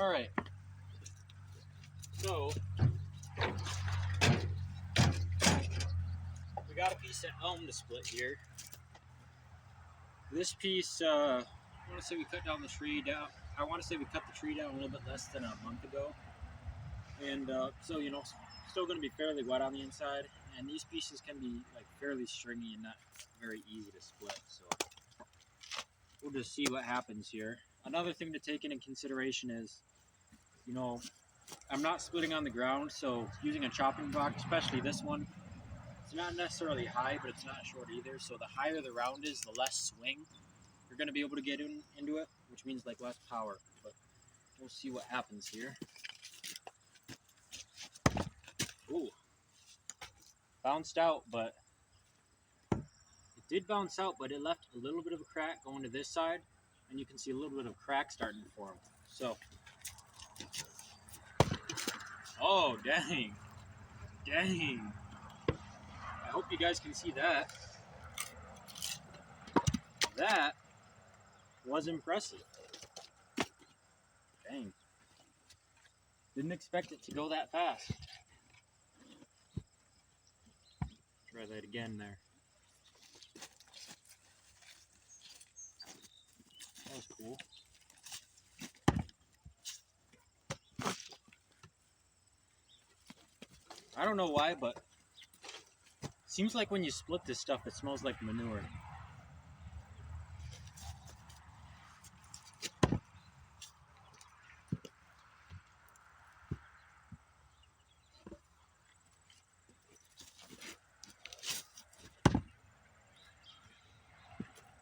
Alright, so we got a piece of elm to split here. This piece, I want to say we cut down the tree down. I want to say we cut the tree down a little bit less than a month ago, and so still going to be fairly wet on the inside. And these pieces can be like fairly stringy and not very easy to split. So we'll just see what happens here. Another thing to take into consideration is, I'm not splitting on the ground, so using a chopping block, especially this one, it's not necessarily high, but it's not short either. So the higher the round is, the less swing you're going to be able to get into it, which means like less power. But we'll see what happens here. Ooh, bounced out, but it did bounce out, but it left a little bit of a crack going to this side, and you can see a little bit of crack starting to form. So, oh dang. I hope you guys can see that. That was impressive. Dang. Didn't expect it to go that fast. Try that again there. That was cool. I don't know why, but it seems like when you split this stuff, it smells like manure.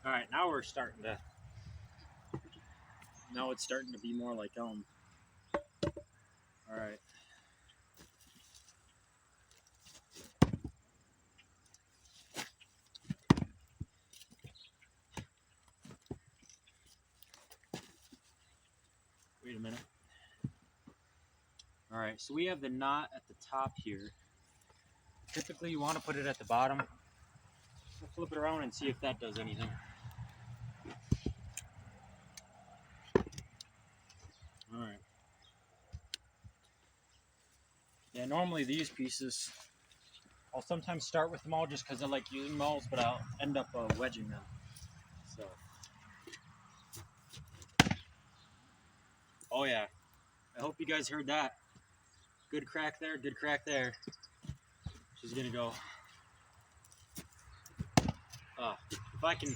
All right, now it's starting to be more like elm. All right. Wait a minute. All right, so we have the knot at the top here. Typically, you want to put it at the bottom. We'll flip it around and see if that does anything. All right. Yeah, normally these pieces, I'll sometimes start with them all just because I like using mauls, but I'll end up wedging them. So. Oh yeah. I hope you guys heard that. Good crack there, good crack there. She's gonna go. If I can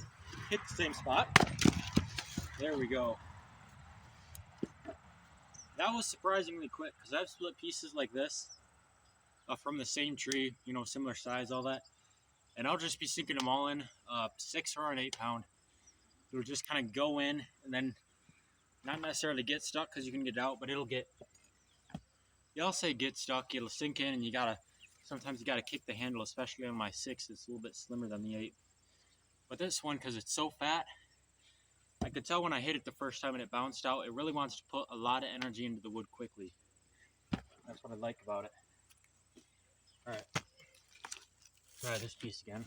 hit the same spot. There we go. That was surprisingly quick because I've split pieces like this from the same tree, similar size, all that. And I'll just be sinking them all in 6 or an 8 pound. It'll just kind of go in and then not necessarily get stuck because you can get it out, but it'll get, y'all say get stuck, it'll sink in, and sometimes you gotta kick the handle, especially on my 6, it's a little bit slimmer than the 8. But this one, because it's so fat, I could tell when I hit it the first time and it bounced out, it really wants to put a lot of energy into the wood quickly. That's what I like about it. All right, try this piece again.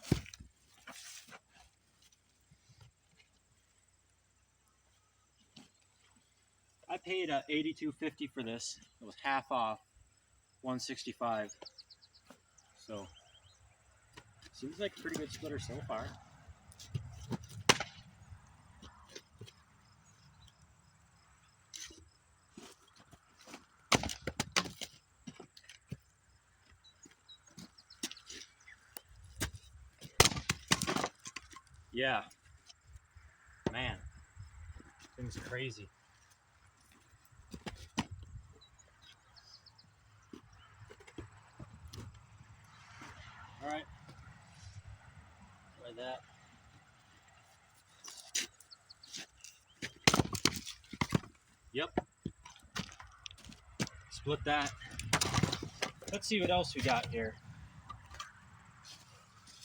I paid $82.50 for this. It was half off, $165. So, seems like a pretty good splitter so far. Yeah, man, things crazy. All right, try that. Yep, split that. Let's see what else we got here.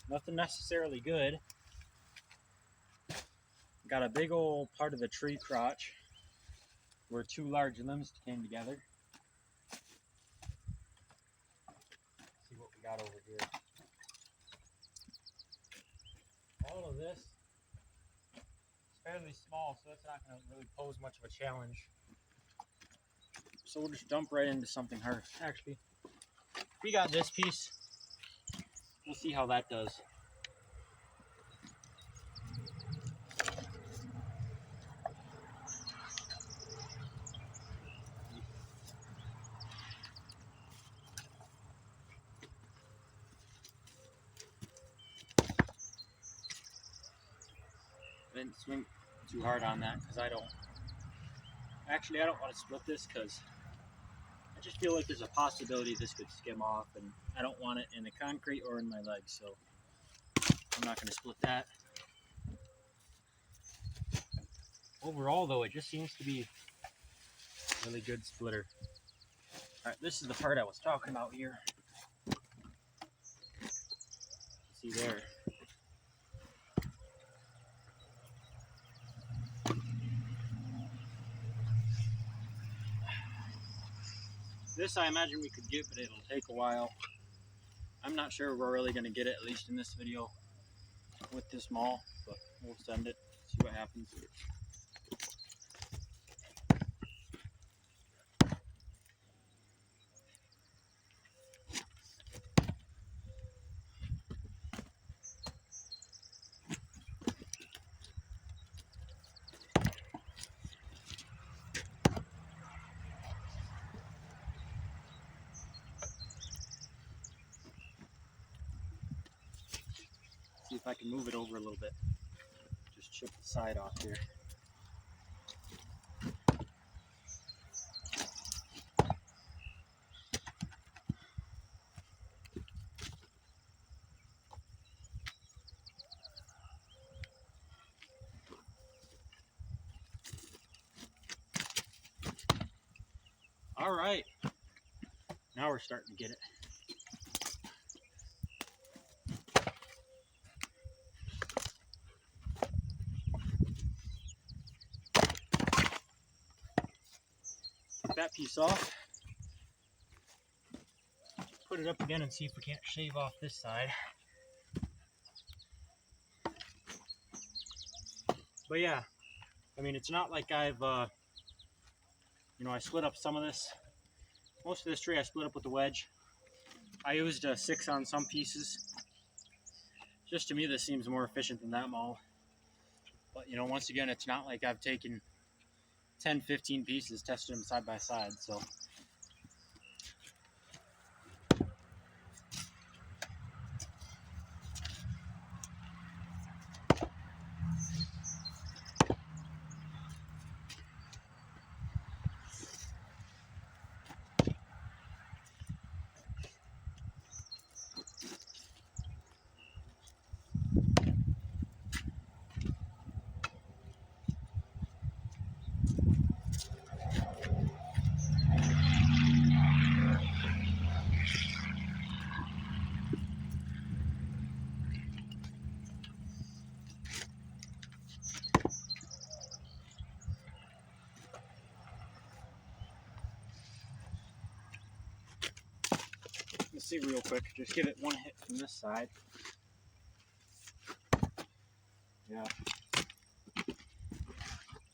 Nothing necessarily good. Got a big old part of the tree crotch where 2 large limbs came together. Let's see what we got over here. All of this is fairly small, so it's not going to really pose much of a challenge. So we'll just dump right into something hard. Actually, we got this piece. We'll see how that does. Didn't swing too hard on that because I don't want to split this because I just feel like there's a possibility this could skim off, and I don't want it in the concrete or in my legs, so I'm not going to split that. Overall though, it just seems to be a really good splitter. Alright, this is the part I was talking about here. See there. This I imagine we could get, but it'll take a while. I'm not sure we're really going to get it, at least in this video, with this Maul, but we'll send it, see what happens. See if I can move it over a little bit. Just chip the side off here. All right, now we're starting to get it. Take that piece off. Put it up again and see if we can't shave off this side. But yeah, I mean, it's not like I've, I split up some of this. Most of this tree I split up with the wedge. I used a 6 on some pieces. Just to me, this seems more efficient than that Maul. But, once again, it's not like I've taken 10, 15 pieces, tested them side by side, so. Let's see real quick. Just give it one hit from this side. Yeah.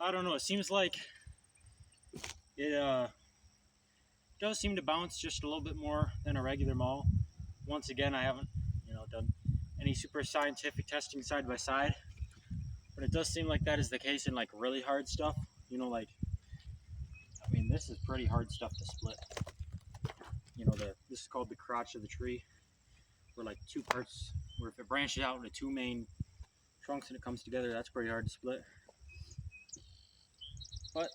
I don't know. It seems like it does seem to bounce just a little bit more than a regular Maul. Once again, I haven't, done any super scientific testing side by side, but it does seem like that is the case in like really hard stuff. This is pretty hard stuff to split. This is called the crotch of the tree, where like two parts, where if it branches out into two main trunks and it comes together, that's pretty hard to split. But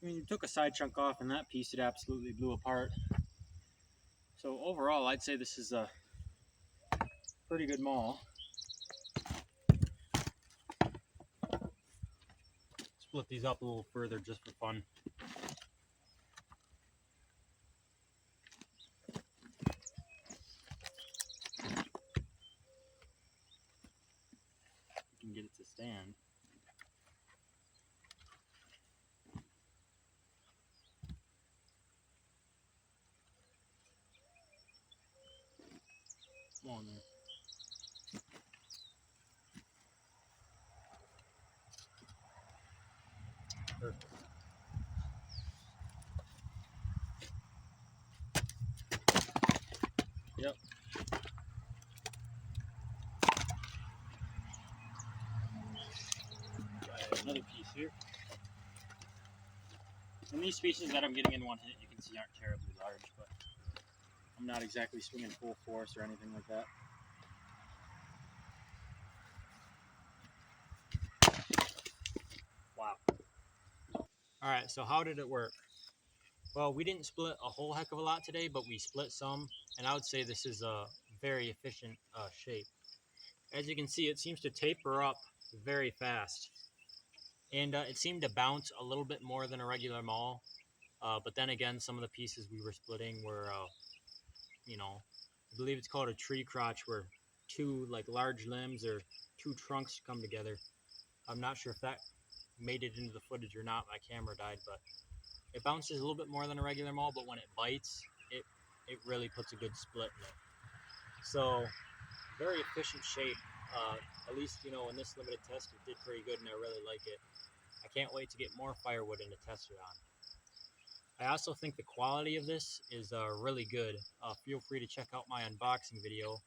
you took a side chunk off and that piece, it absolutely blew apart. So overall, I'd say this is a pretty good Maul. Split these up a little further just for fun. You can get it to stand. Come on there. Perfect. here. And these pieces that I'm getting in one hit, you can see aren't terribly large, but I'm not exactly swinging full force or anything like that. Wow. Alright, so how did it work? Well, we didn't split a whole heck of a lot today, but we split some, and I would say this is a very efficient shape. As you can see, it seems to taper up very fast. And it seemed to bounce a little bit more than a regular Maul. But then again, some of the pieces we were splitting were, you know, I believe it's called a tree crotch, where two like large limbs or two trunks come together. I'm not sure if that made it into the footage or not. My camera died, but it bounces a little bit more than a regular Maul, but when it bites, it really puts a good split in it. So very efficient shape. At least, you know, in this limited test, it did pretty good, and I really like it. I can't wait to get more firewood and to test it on. I also think the quality of this is really good. Feel free to check out my unboxing video.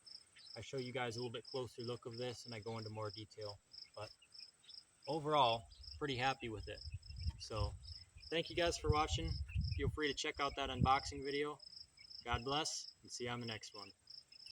I show you guys a little bit closer look of this, and I go into more detail. But overall, pretty happy with it. So thank you guys for watching. Feel free to check out that unboxing video. God bless, and see you on the next one.